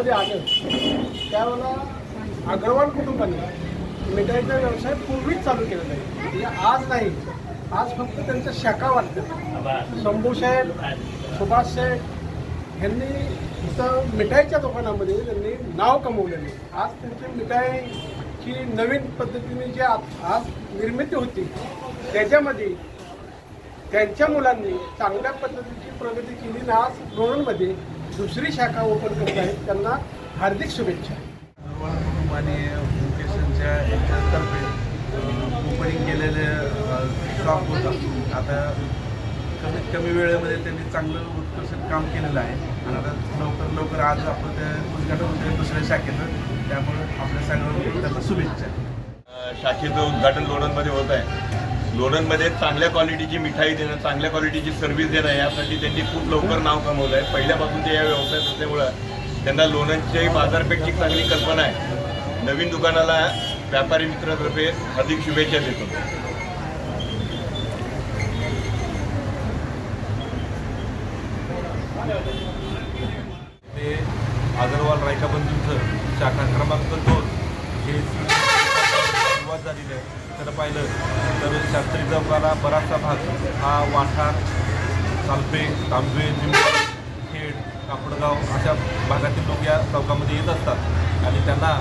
लोणंदमध्ये आलं त्यावेळेला अग्रवाल कुटुंबाने मिठाईचा व्यवसाय पूर्वीच चालू केलेला आहे, म्हणजे आज नाही. आज फक्त त्यांच्या शाखा वाटतात. शंभूसाहेब, सुभाषसाहेब यांनी इथं मिठाईच्या दुकानामध्ये त्यांनी नाव कमवलेले. आज त्यांची मिठाईची नवीन पद्धतीने जी आज निर्मिती होती त्याच्यामध्ये त्यांच्या मुलांनी चांगल्या पद्धतीची प्रगती केली आणि आज लोणंदमध्ये दुसरी शाखा ओपन करत आहेत. त्यांना हार्दिक शुभेच्छा. आणि मुकेशच्या याच्यातर्फे ओपनिंग केलेले शॉप होता. आता कमीत कमी वेळेमध्ये त्यांनी चांगलं उत्कृष्ट काम केलेलं आहे आणि आता लवकर आज आपण ते उद्घाटन होते दुसऱ्या शाखेचं. त्यामुळे आपल्या सगळ्यांना त्यांना शुभेच्छा. शाखेचं उद्घाटन लोणंदमध्ये होत आहे. लोणंदमध्ये चांगल्या क्वालिटीची मिठाई देणं, चांगल्या क्वालिटीची सर्व्हिस देणं यासाठी त्यांनी खूप लवकर नाव कमवलं आहे. पहिल्यापासून ते या व्यवसायात असल्यामुळं त्यांना लोणंदची बाजारपेठची चांगली कल्पना आहे. नवीन दुकानाला व्यापारी मित्रातर्फे हार्दिक शुभेच्छा देतो. ते अग्रवाल रायका बंधूंचं शाखा क्रमांक 2 हे सुरुवात झालेली आहे. तर पाहिलं तर शास्त्री चौकाला बराचसा भाग हा वाठार, सालपे, तांबे, जिंबळ, खेड, कापडगाव अशा भागातील लोक या चौकामध्ये येत असतात आणि त्यांना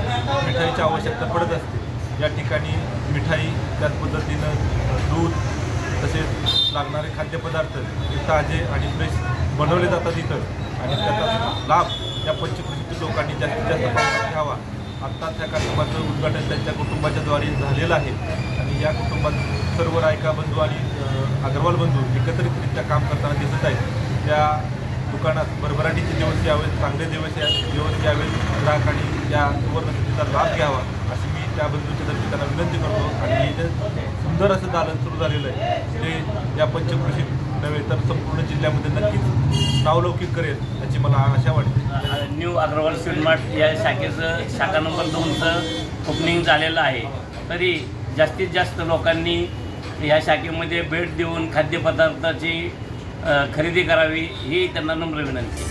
मिठाईची आवश्यकता पडत असते. या ठिकाणी मिठाई, त्याच पद्धतीनं दूध तसेच लागणारे खाद्यपदार्थ हे ताजे आणि फ्रेश बनवले जातात इथं आणि त्याचा लाभ या पंचक्रोशीतील लोकांनी जास्तीत जास्त प्रमाणात घ्यावा. आत्ताच त्या कार्यक्रमाचं उद्घाटन त्यांच्या कुटुंबाच्याद्वारे झालेलं आहे आणि या कुटुंबात सर्व रायका बंधू आणि अग्रवाल बंधू एकत्रितरित्या काम करताना दिसत आहेत. त्या दुकानात भरभराटीचे दिवस यावेत, चांगले दिवस यावेत, ग्राहकांनी या सुवर्णसंधीचा लाभ घ्यावा अशी मी त्या बंधूंच्या तर्फे त्यांना विनंती करतो. आणि इथे सुंदर असं दालन सुरू झालेलं आहे ते या पंचक्रोशीत नव्हे तर संपूर्ण जिल्ह्यामध्ये नक्कीच नावलौकिक करेल याची मला आशा वाटते. न्यू अग्रवाल स्वीट मार्ट या शाखेचं शाखा नंबर 2चं ओपनिंग झालेलं आहे. तरी जास्तीत जास्त लोकांनी या शाखेमध्ये भेट देऊन खाद्यपदार्थाची खरेदी करावी ही त्यांना नम्र विनंती.